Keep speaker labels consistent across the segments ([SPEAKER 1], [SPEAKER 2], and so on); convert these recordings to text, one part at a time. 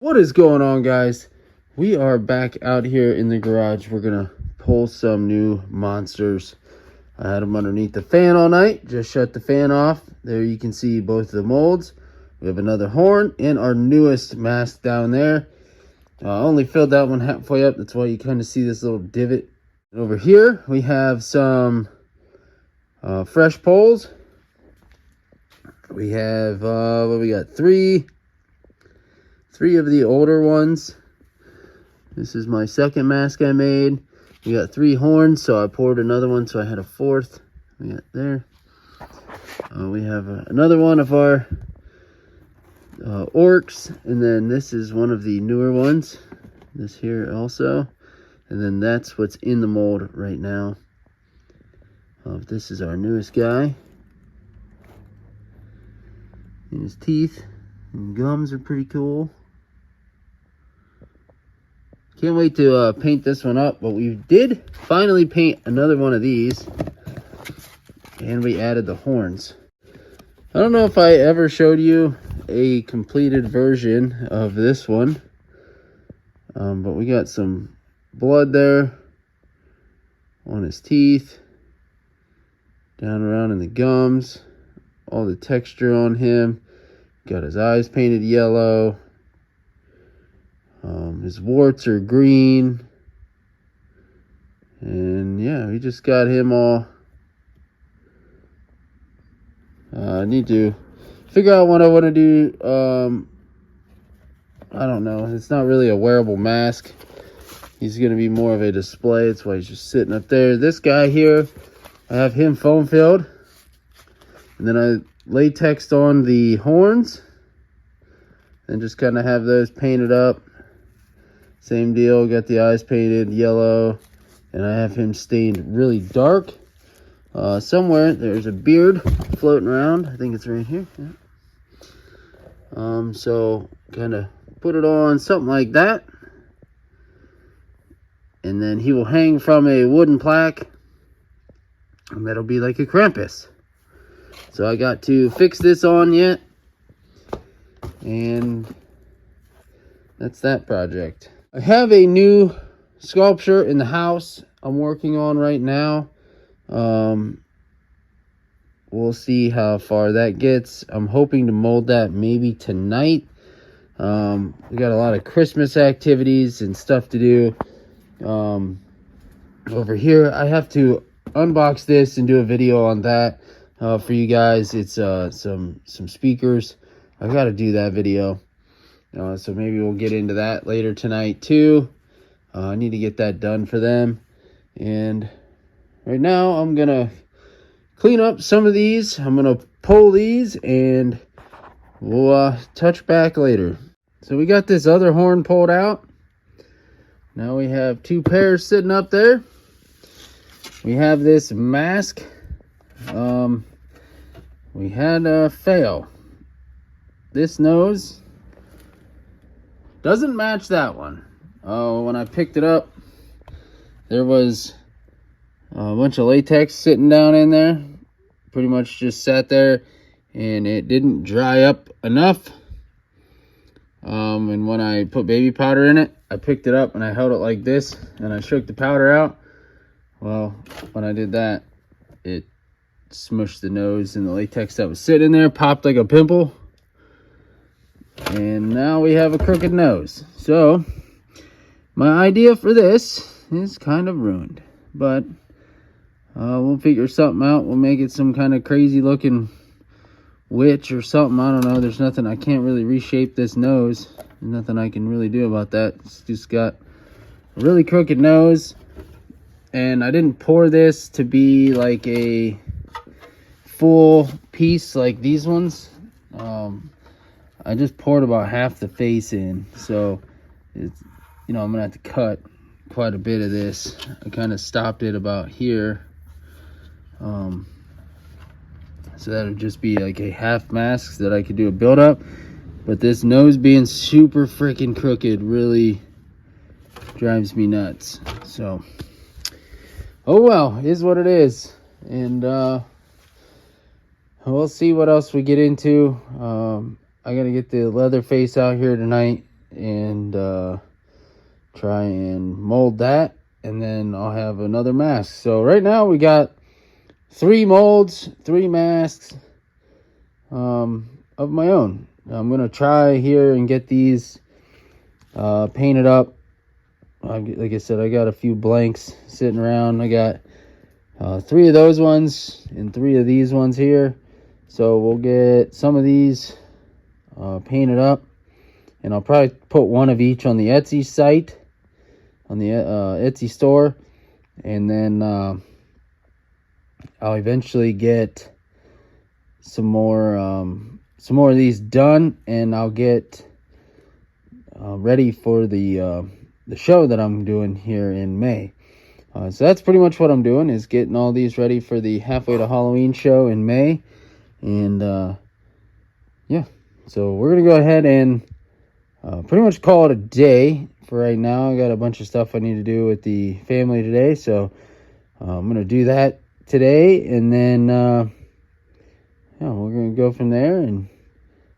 [SPEAKER 1] What is going on, guys? We are back out here in the garage. We're gonna pull some new monsters. I had them underneath the fan all night. Just shut the fan off. There you can see both of the molds. We have another horn and our newest mask down there. I only filled that one halfway up. That's why you kind of see this little divot. And over here we have some fresh poles. We have what we got? Three of the older ones. This is my second mask I made. We got 3 horns, so I poured another one, so I had a 4th. We got there. We have another one of our orcs, and then this is one of the newer ones. This here also, and then that's what's in the mold right now. This is our newest guy. And his teeth and gums are pretty cool. Can't wait to paint this one up, but we did finally paint another one of these, and we added the horns. I don't know if I ever showed you a completed version of this one, but we got some blood there on his teeth, down around in the gums, all the texture on him. Got his eyes painted yellow. His warts are green. And yeah, we just got him all. I need to figure out what I want to do. I don't know. It's not really a wearable mask. He's going to be more of a display. That's why he's just sitting up there. This guy here, I have him foam filled. And then I latexed on the horns. And just kind of have those painted up. Same deal, got the eyes painted yellow, and I have him stained really dark. Somewhere there's a beard floating around. I think it's right here. Yeah. So kind of put it on something like that, and then he will hang from a wooden plaque, and that'll be like a Krampus. So I got to fix this on yet, and that's that project. I have a new sculpture in the house I'm working on right now. We'll see how far that gets. I'm hoping to mold that maybe tonight. We got a lot of Christmas activities and stuff to do. Over here, I have to unbox this and do a video on that for you guys. It's some speakers. I got to do that video. So maybe we'll get into that later tonight too. I need to get that done for them. And right now I'm going to clean up some of these. I'm going to pull these and we'll touch back later. So we got this other horn pulled out. Now we have 2 pairs sitting up there. We have this mask. We had a fail. This nose doesn't match that one. When I picked it up, there was a bunch of latex sitting down in there. Pretty much just sat there, and it didn't dry up enough. And when I put baby powder in it, I picked it up and I held it like this, and I shook the powder out. Well, when I did that, it smushed the nose, and the latex that was sitting in there popped like a pimple. And now we have a crooked nose. So my idea for this is kind of ruined, but we'll figure something out. We'll make it some kind of crazy looking witch or something. I don't know. There's nothing. I can't really reshape this nose. There's nothing I can really do about that. It's just got a really crooked nose, and I didn't pour this to be like a full piece like these ones. I just poured about half the face in, so it's, I'm gonna have to cut quite a bit of this. I kind of stopped it about here, so that would just be like a half mask so that I could do a build up. But this nose being super freaking crooked really drives me nuts. So, oh well, is what it is. And we'll see what else we get into. I gotta get the leather face out here tonight and try and mold that, and then I'll have another mask. So right now we got 3 molds, 3 masks of my own. I'm gonna try here and get these painted up. Like I said, I got a few blanks sitting around. I got 3 of those ones and 3 of these ones here. So we'll get some of these painted up, and I'll probably put one of each on the Etsy site, on the Etsy store, and then I'll eventually get some more of these done, and I'll get ready for the show that I'm doing here in May. So that's pretty much what I'm doing, is getting all these ready for the Halfway to Halloween show in May. And yeah, so we're gonna go ahead and pretty much call it a day for right now. I got a bunch of stuff I need to do with the family today, so I'm gonna do that today, and then yeah, we're gonna go from there and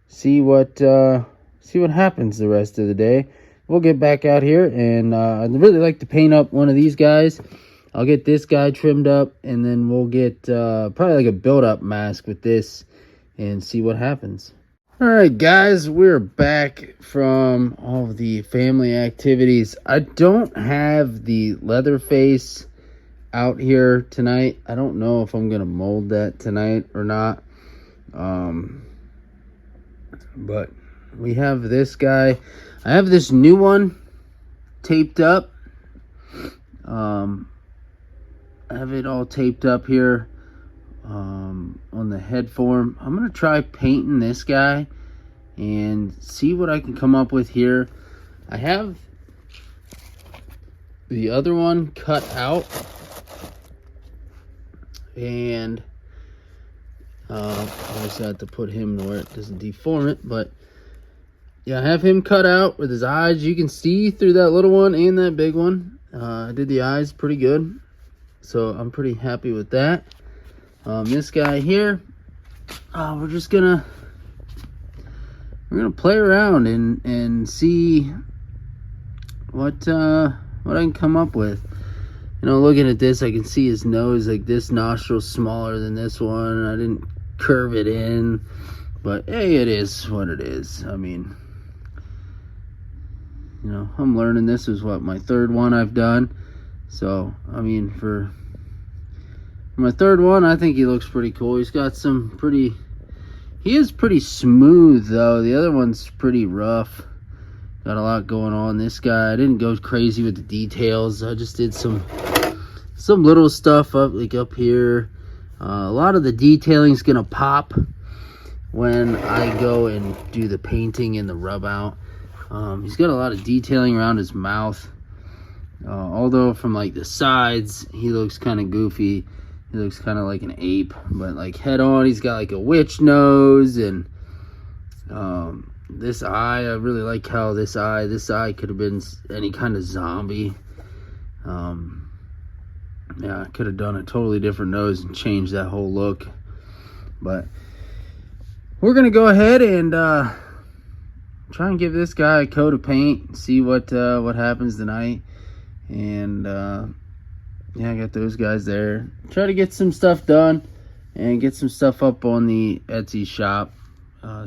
[SPEAKER 1] see what happens the rest of the day. We'll get back out here, and I'd really like to paint up one of these guys. I'll get this guy trimmed up, and then we'll get probably like a build-up mask with this and see what happens. All right, guys, we're back from all of the family activities. I don't have the Leatherface out here tonight. I don't know if I'm gonna mold that tonight or not. But we have this guy. I have this new one taped up. I have it all taped up here on the head form. I'm gonna try painting this guy and see what I can come up with here. I have the other one cut out, and I just had to put him where it doesn't deform it, but yeah, I have him cut out with his eyes. You can see through that little one and that big one. I did the eyes pretty good, so I'm pretty happy with that. This guy here, we're gonna play around and see what I can come up with. You know, looking at this, I can see his nose, like this nostril's smaller than this one. I didn't curve it in, but hey, it is what it is. I mean, you know, I'm learning. This is what, my 3rd one I've done. So, I mean, for my 3rd one, I think he looks pretty cool. He's got some pretty, he is pretty smooth though. The other one's pretty rough. Got a lot going on. This guy, I didn't go crazy with the details. I just did some little stuff up, like up here. A lot of the detailing's gonna pop when I go and do the painting and the rub out. He's got a lot of detailing around his mouth. Although from like the sides, he looks kind of goofy. He looks kind of like an ape, but like head on, he's got like a witch nose. And this eye, I really like how this eye could have been any kind of zombie. Yeah, I could have done a totally different nose and changed that whole look. But we're gonna go ahead and try and give this guy a coat of paint, see what happens tonight. And yeah, I got those guys there. Try to get some stuff done and get some stuff up on the Etsy shop.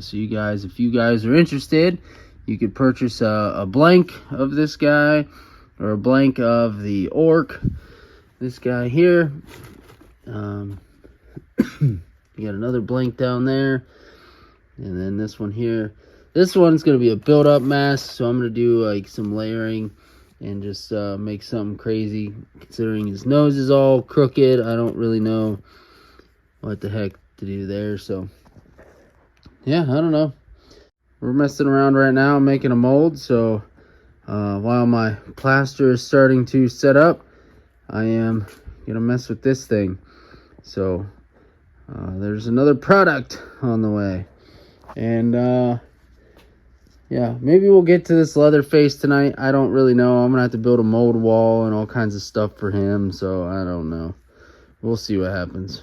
[SPEAKER 1] So you guys, if you guys are interested, you could purchase a blank of this guy, or a blank of the orc. This guy here. You got another blank down there, and then this one here. This one's gonna be a build-up mask, so I'm gonna do like some layering and just make something crazy. Considering his nose is all crooked, I don't really know what the heck to do there. So yeah, I don't know. We're messing around right now, making a mold. So while my plaster is starting to set up, I am gonna mess with this thing. So there's another product on the way. And yeah, maybe we'll get to this Leatherface tonight. I don't really know. I'm gonna have to build a mold wall and all kinds of stuff for him, so I don't know. We'll see what happens.